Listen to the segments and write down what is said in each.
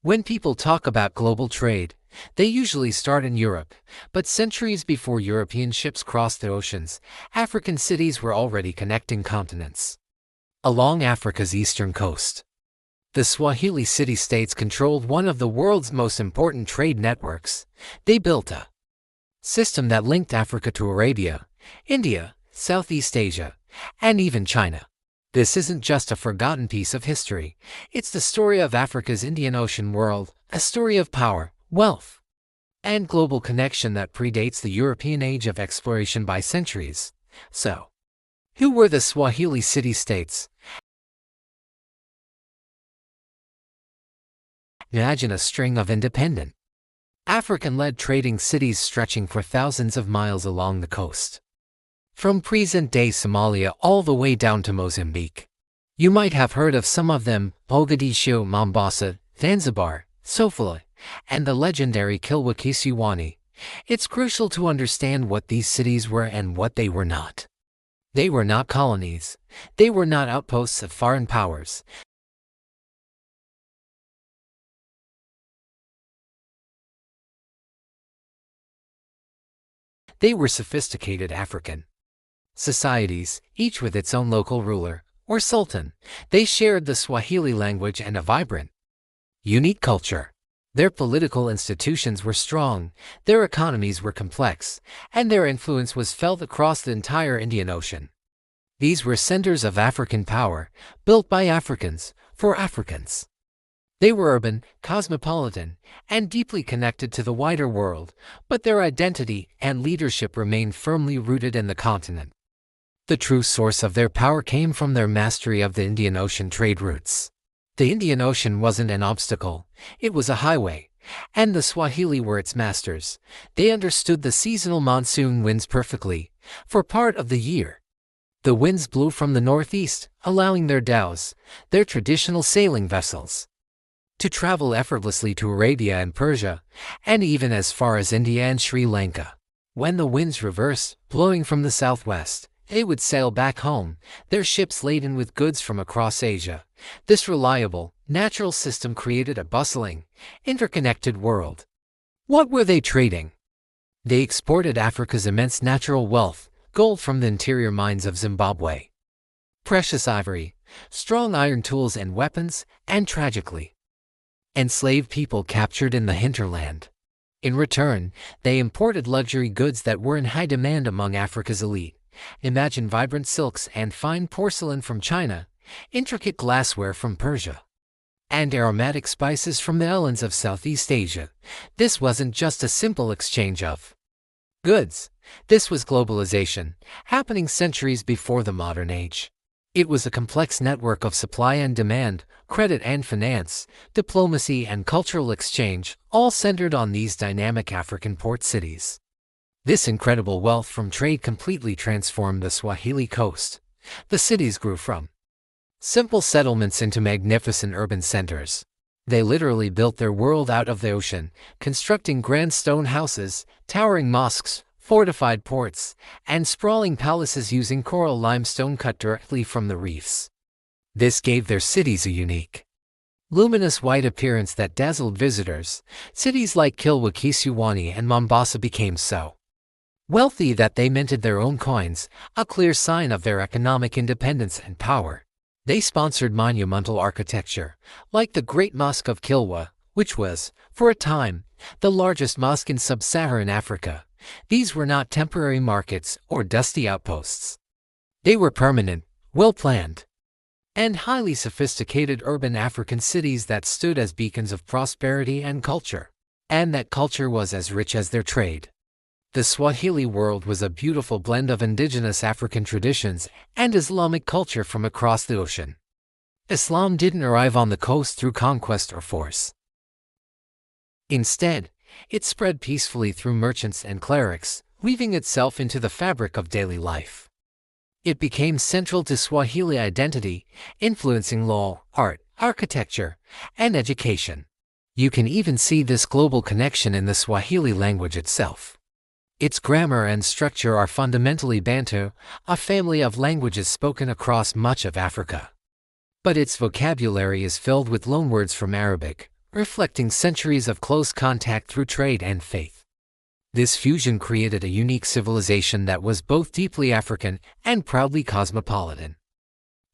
When people talk about global trade, they usually start in Europe, but centuries before European ships crossed the oceans, African cities were already connecting continents. Along Africa's eastern coast, the Swahili city-states controlled one of the world's most important trade networks. They built a system that linked Africa to Arabia, India, Southeast Asia, and even China. This isn't just a forgotten piece of history. It's the story of Africa's Indian Ocean world, a story of power, wealth, and global connection that predates the European age of exploration by centuries. So, who were the Swahili city-states? Imagine a string of independent, African-led trading cities stretching for thousands of miles along the coast. From present-day Somalia all the way down to Mozambique. You might have heard of some of them: Mogadishu, Mombasa, Zanzibar, Sofala, and the legendary Kilwa Kisiwani. It's crucial to understand what these cities were and what they were not. They were not colonies. They were not outposts of foreign powers. They were sophisticated African societies, each with its own local ruler, or sultan. They shared the Swahili language and a vibrant, unique culture. Their political institutions were strong, their economies were complex, and their influence was felt across the entire Indian Ocean. These were centers of African power, built by Africans, for Africans. They were urban, cosmopolitan, and deeply connected to the wider world, but their identity and leadership remained firmly rooted in the continent. The true source of their power came from their mastery of the Indian Ocean trade routes. The Indian Ocean wasn't an obstacle, it was a highway, and the Swahili were its masters. They understood the seasonal monsoon winds perfectly. For part of the year, the winds blew from the northeast, allowing their dhows, their traditional sailing vessels, to travel effortlessly to Arabia and Persia, and even as far as India and Sri Lanka. When the winds reversed, blowing from the southwest, they would sail back home, their ships laden with goods from across Asia. This reliable, natural system created a bustling, interconnected world. What were they trading? They exported Africa's immense natural wealth: gold from the interior mines of Zimbabwe, precious ivory, strong iron tools and weapons, and tragically, enslaved people captured in the hinterland. In return, they imported luxury goods that were in high demand among Africa's elite. Imagine vibrant silks and fine porcelain from China, intricate glassware from Persia, and aromatic spices from the islands of Southeast Asia. This wasn't just a simple exchange of goods. This was globalization, happening centuries before the modern age. It was a complex network of supply and demand, credit and finance, diplomacy and cultural exchange, all centered on these dynamic African port cities. This incredible wealth from trade completely transformed the Swahili coast. The cities grew from simple settlements into magnificent urban centers. They literally built their world out of the ocean, constructing grand stone houses, towering mosques, fortified ports, and sprawling palaces using coral limestone cut directly from the reefs. This gave their cities a unique, luminous white appearance that dazzled visitors. Cities like Kilwa Kisiwani and Mombasa became so wealthy that they minted their own coins, a clear sign of their economic independence and power. They sponsored monumental architecture, like the Great Mosque of Kilwa, which was, for a time, the largest mosque in sub-Saharan Africa. These were not temporary markets or dusty outposts. They were permanent, well-planned, and highly sophisticated urban African cities that stood as beacons of prosperity and culture. And that culture was as rich as their trade. The Swahili world was a beautiful blend of indigenous African traditions and Islamic culture from across the ocean. Islam didn't arrive on the coast through conquest or force. Instead, it spread peacefully through merchants and clerics, weaving itself into the fabric of daily life. It became central to Swahili identity, influencing law, art, architecture, and education. You can even see this global connection in the Swahili language itself. Its grammar and structure are fundamentally Bantu, a family of languages spoken across much of Africa. But its vocabulary is filled with loanwords from Arabic, reflecting centuries of close contact through trade and faith. This fusion created a unique civilization that was both deeply African and proudly cosmopolitan.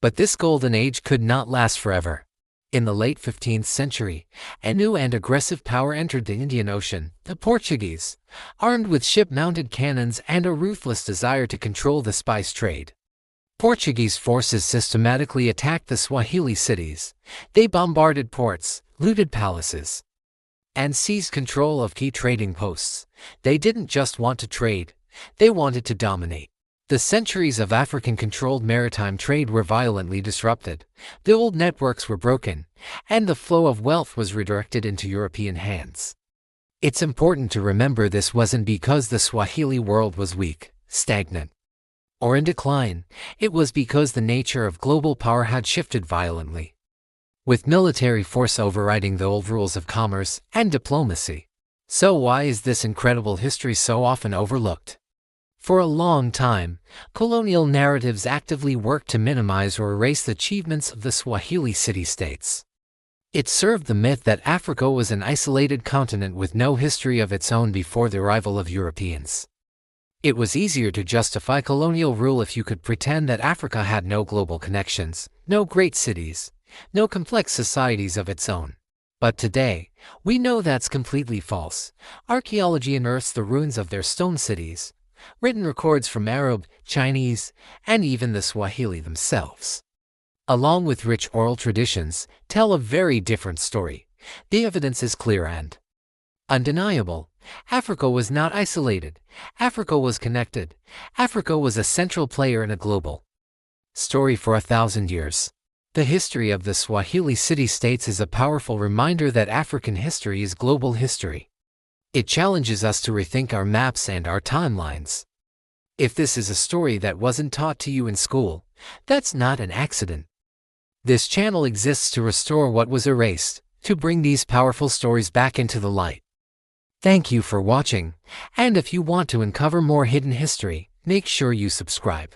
But this golden age could not last forever. In the late 15th century, a new and aggressive power entered the Indian Ocean, the Portuguese, armed with ship-mounted cannons and a ruthless desire to control the spice trade. Portuguese forces systematically attacked the Swahili cities. They bombarded ports, looted palaces, and seized control of key trading posts. They didn't just want to trade, they wanted to dominate. The centuries of African-controlled maritime trade were violently disrupted, the old networks were broken, and the flow of wealth was redirected into European hands. It's important to remember this wasn't because the Swahili world was weak, stagnant, or in decline. It was because the nature of global power had shifted violently, with military force overriding the old rules of commerce and diplomacy. So why is this incredible history so often overlooked? For a long time, colonial narratives actively worked to minimize or erase the achievements of the Swahili city-states. It served the myth that Africa was an isolated continent with no history of its own before the arrival of Europeans. It was easier to justify colonial rule if you could pretend that Africa had no global connections, no great cities, no complex societies of its own. But today, we know that's completely false. Archaeology unearths the ruins of their stone cities, written records from Arab, Chinese, and even the Swahili themselves, along with rich oral traditions, tell a very different story. The evidence is clear and undeniable. Africa was not isolated. Africa was connected. Africa was a central player in a global story for 1,000 years. The history of the Swahili city-states is a powerful reminder that African history is global history. It challenges us to rethink our maps and our timelines. If this is a story that wasn't taught to you in school, that's not an accident. This channel exists to restore what was erased, to bring these powerful stories back into the light. Thank you for watching, and if you want to uncover more hidden history, make sure you subscribe.